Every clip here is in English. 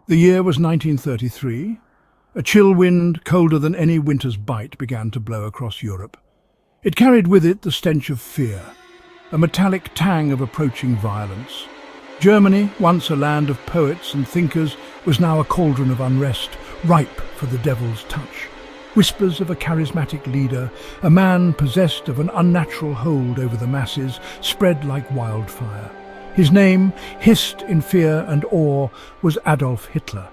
The year was 1933. A chill wind, colder than any winter's bite, began to blow across Europe. It carried with it the stench of fear, a metallic tang of approaching violence. Germany, once a land of poets and thinkers, was now a cauldron of unrest, ripe for the devil's touch. Whispers of a charismatic leader, a man possessed of an unnatural hold over the masses, spread like wildfire. His name, hissed in fear and awe, was Adolf Hitler.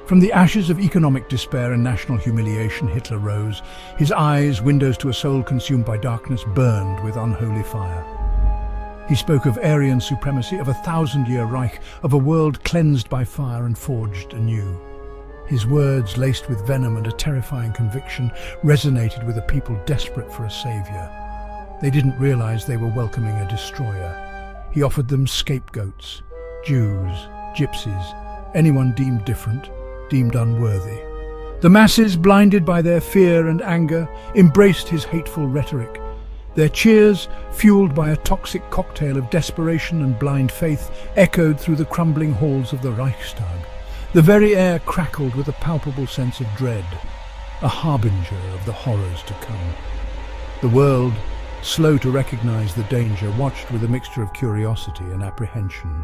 From the ashes of economic despair and national humiliation, Hitler rose. His eyes, windows to a soul consumed by darkness, burned with unholy fire. He spoke of Aryan supremacy, of a 1,000-year Reich, of a world cleansed by fire and forged anew. His words, laced with venom and a terrifying conviction, resonated with a people desperate for a savior. They didn't realize they were welcoming a destroyer. He offered them scapegoats, Jews, gypsies, anyone deemed different, deemed unworthy. The masses, blinded by their fear and anger, embraced his hateful rhetoric. Their cheers, fueled by a toxic cocktail of desperation and blind faith, echoed through the crumbling halls of the Reichstag. The very air crackled with a palpable sense of dread, a harbinger of the horrors to come. The world, slow to recognize the danger, watched with a mixture of curiosity and apprehension.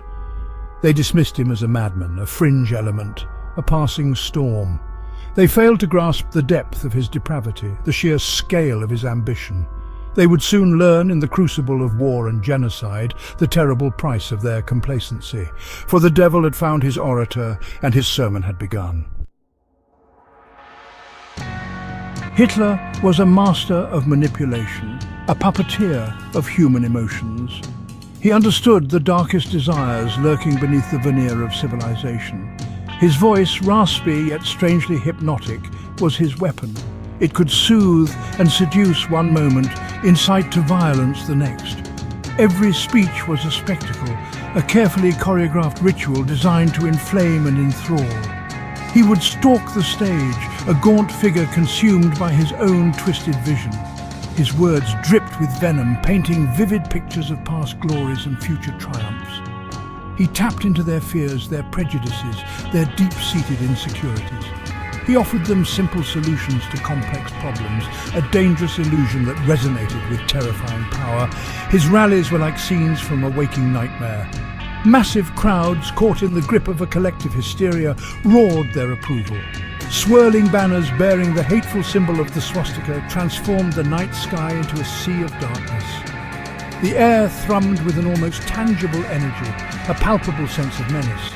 They dismissed him as a madman, a fringe element, a passing storm. They failed to grasp the depth of his depravity, the sheer scale of his ambition. They would soon learn in the crucible of war and genocide the terrible price of their complacency, for the devil had found his orator and his sermon had begun. Hitler was a master of manipulation, a puppeteer of human emotions. He understood the darkest desires lurking beneath the veneer of civilization. His voice, raspy yet strangely hypnotic, was his weapon. It could soothe and seduce one moment, incite to violence the next. Every speech was a spectacle, a carefully choreographed ritual designed to inflame and enthrall. He would stalk the stage, a gaunt figure consumed by his own twisted vision. His words dripped with venom, painting vivid pictures of past glories and future triumphs. He tapped into their fears, their prejudices, their deep-seated insecurities. He offered them simple solutions to complex problems, a dangerous illusion that resonated with terrifying power. His rallies were like scenes from a waking nightmare. Massive crowds, caught in the grip of a collective hysteria, roared their approval. Swirling banners bearing the hateful symbol of the swastika transformed the night sky into a sea of darkness. The air thrummed with an almost tangible energy, a palpable sense of menace.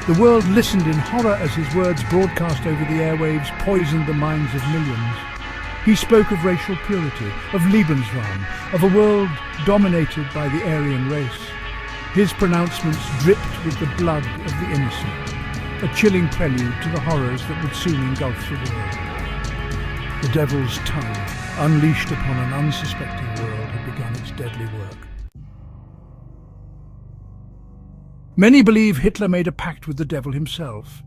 The world listened in horror as his words, broadcast over the airwaves, poisoned the minds of millions. He spoke of racial purity, of Lebensraum, of a world dominated by the Aryan race. His pronouncements dripped with the blood of the innocent, a chilling prelude to the horrors that would soon engulf the world. The devil's tongue, unleashed upon an unsuspecting world, had begun its deadly work. Many believe Hitler made a pact with the devil himself.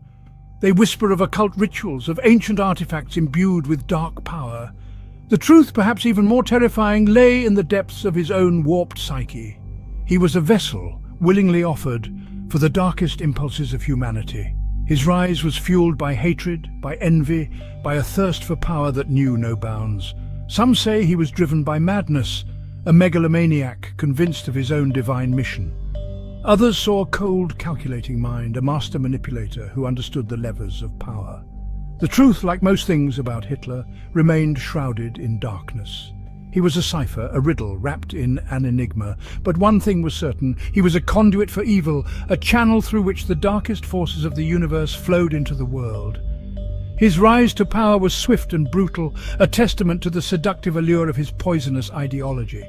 They whisper of occult rituals, of ancient artifacts imbued with dark power. The truth, perhaps even more terrifying, lay in the depths of his own warped psyche. He was a vessel, willingly offered, for the darkest impulses of humanity. His rise was fueled by hatred, by envy, by a thirst for power that knew no bounds. Some say he was driven by madness, a megalomaniac convinced of his own divine mission. Others saw a cold, calculating mind, a master manipulator who understood the levers of power. The truth, like most things about Hitler, remained shrouded in darkness. He was a cipher, a riddle wrapped in an enigma. But one thing was certain: he was a conduit for evil, a channel through which the darkest forces of the universe flowed into the world. His rise to power was swift and brutal, a testament to the seductive allure of his poisonous ideology.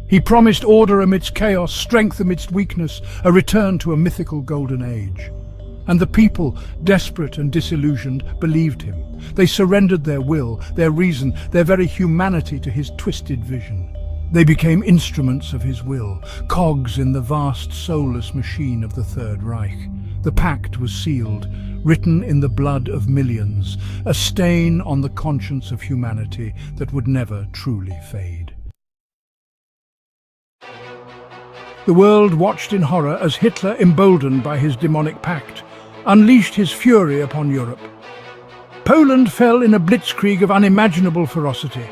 He promised order amidst chaos, strength amidst weakness, a return to a mythical golden age. And the people, desperate and disillusioned, believed him. They surrendered their will, their reason, their very humanity to his twisted vision. They became instruments of his will, cogs in the vast, soulless machine of the Third Reich. The pact was sealed, written in the blood of millions, a stain on the conscience of humanity that would never truly fade. The world watched in horror as Hitler, emboldened by his demonic pact, unleashed his fury upon Europe. Poland fell in a blitzkrieg of unimaginable ferocity.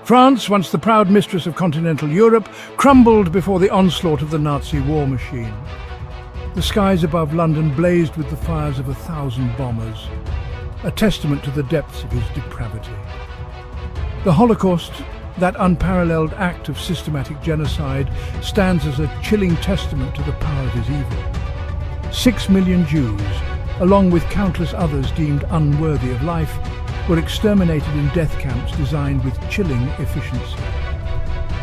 France, once the proud mistress of continental Europe, crumbled before the onslaught of the Nazi war machine. The skies above London blazed with the fires of 1,000 bombers, a testament to the depths of his depravity. The Holocaust, that unparalleled act of systematic genocide, stands as a chilling testament to the power of his evil. 6 million Jews, along with countless others deemed unworthy of life, were exterminated in death camps designed with chilling efficiency.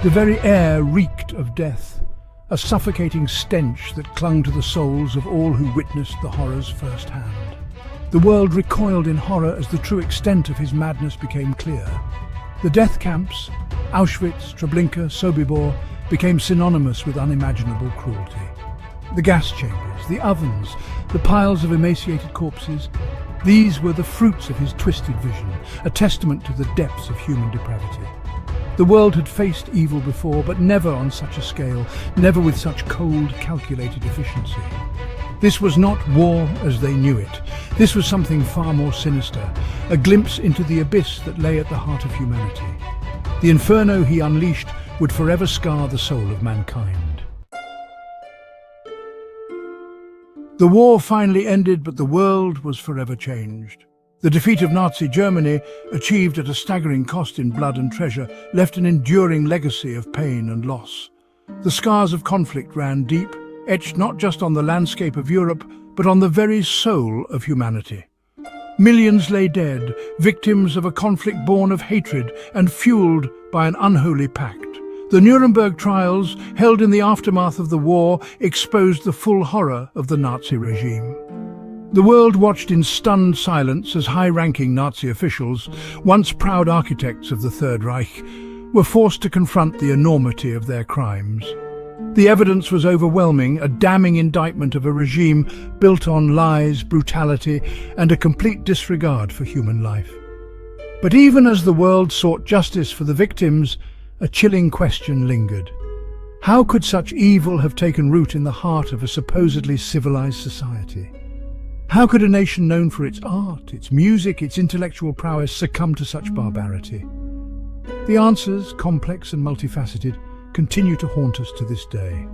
The very air reeked of death, a suffocating stench that clung to the souls of all who witnessed the horrors firsthand. The world recoiled in horror as the true extent of his madness became clear. The death camps, Auschwitz, Treblinka, Sobibor, became synonymous with unimaginable cruelty. The gas chambers, the ovens, the piles of emaciated corpses, these were the fruits of his twisted vision, a testament to the depths of human depravity. The world had faced evil before, but never on such a scale, never with such cold, calculated efficiency. This was not war as they knew it. This was something far more sinister, a glimpse into the abyss that lay at the heart of humanity. The inferno he unleashed would forever scar the soul of mankind. The war finally ended, but the world was forever changed. The defeat of Nazi Germany, achieved at a staggering cost in blood and treasure, left an enduring legacy of pain and loss. The scars of conflict ran deep, etched not just on the landscape of Europe, but on the very soul of humanity. Millions lay dead, victims of a conflict born of hatred and fueled by an unholy pact. The Nuremberg trials, held in the aftermath of the war, exposed the full horror of the Nazi regime. The world watched in stunned silence as high-ranking Nazi officials, once proud architects of the Third Reich, were forced to confront the enormity of their crimes. The evidence was overwhelming, a damning indictment of a regime built on lies, brutality, and a complete disregard for human life. But even as the world sought justice for the victims, a chilling question lingered. How could such evil have taken root in the heart of a supposedly civilized society? How could a nation known for its art, its music, its intellectual prowess succumb to such barbarity? The answers, complex and multifaceted, continue to haunt us to this day.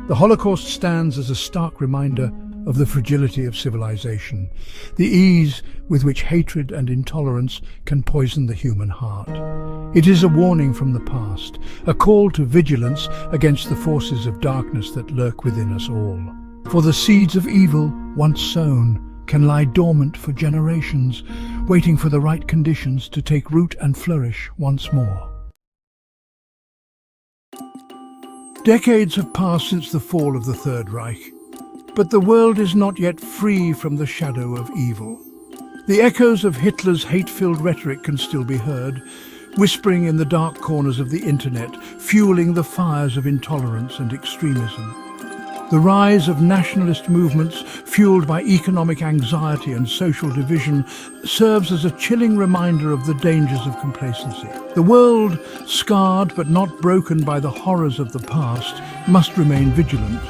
The Holocaust stands as a stark reminder of the fragility of civilization, the ease with which hatred and intolerance can poison the human heart. It is a warning from the past, a call to vigilance against the forces of darkness that lurk within us all. For the seeds of evil, once sown, can lie dormant for generations, waiting for the right conditions to take root and flourish once more. Decades have passed since the fall of the Third Reich, but the world is not yet free from the shadow of evil. The echoes of Hitler's hate-filled rhetoric can still be heard, whispering in the dark corners of the internet, fueling the fires of intolerance and extremism. The rise of nationalist movements, fueled by economic anxiety and social division, serves as a chilling reminder of the dangers of complacency. The world, scarred but not broken by the horrors of the past, must remain vigilant.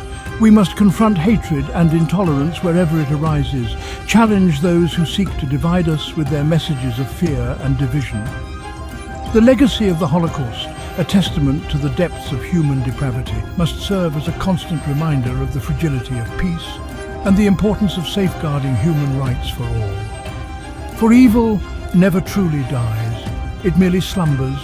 We must confront hatred and intolerance wherever it arises, challenge those who seek to divide us with their messages of fear and division. The legacy of the Holocaust, a testament to the depths of human depravity, must serve as a constant reminder of the fragility of peace and the importance of safeguarding human rights for all. For evil never truly dies. It merely slumbers,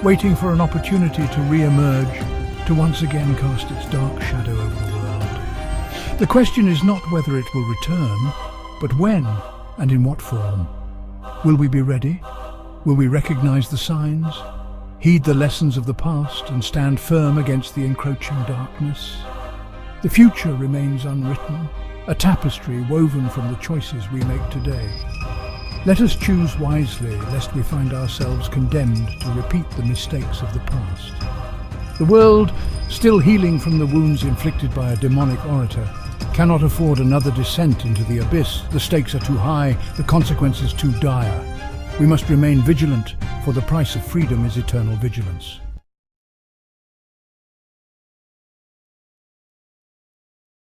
waiting for an opportunity to re-emerge, to once again cast its dark shadow over the world. The question is not whether it will return, but when and in what form. Will we be ready? Will we recognize the signs, heed the lessons of the past, and stand firm against the encroaching darkness? The future remains unwritten, a tapestry woven from the choices we make today. Let us choose wisely, lest we find ourselves condemned to repeat the mistakes of the past. The world, still healing from the wounds inflicted by a demonic orator, cannot afford another descent into the abyss. The stakes are too high, the consequences too dire. We must remain vigilant, for the price of freedom is eternal vigilance.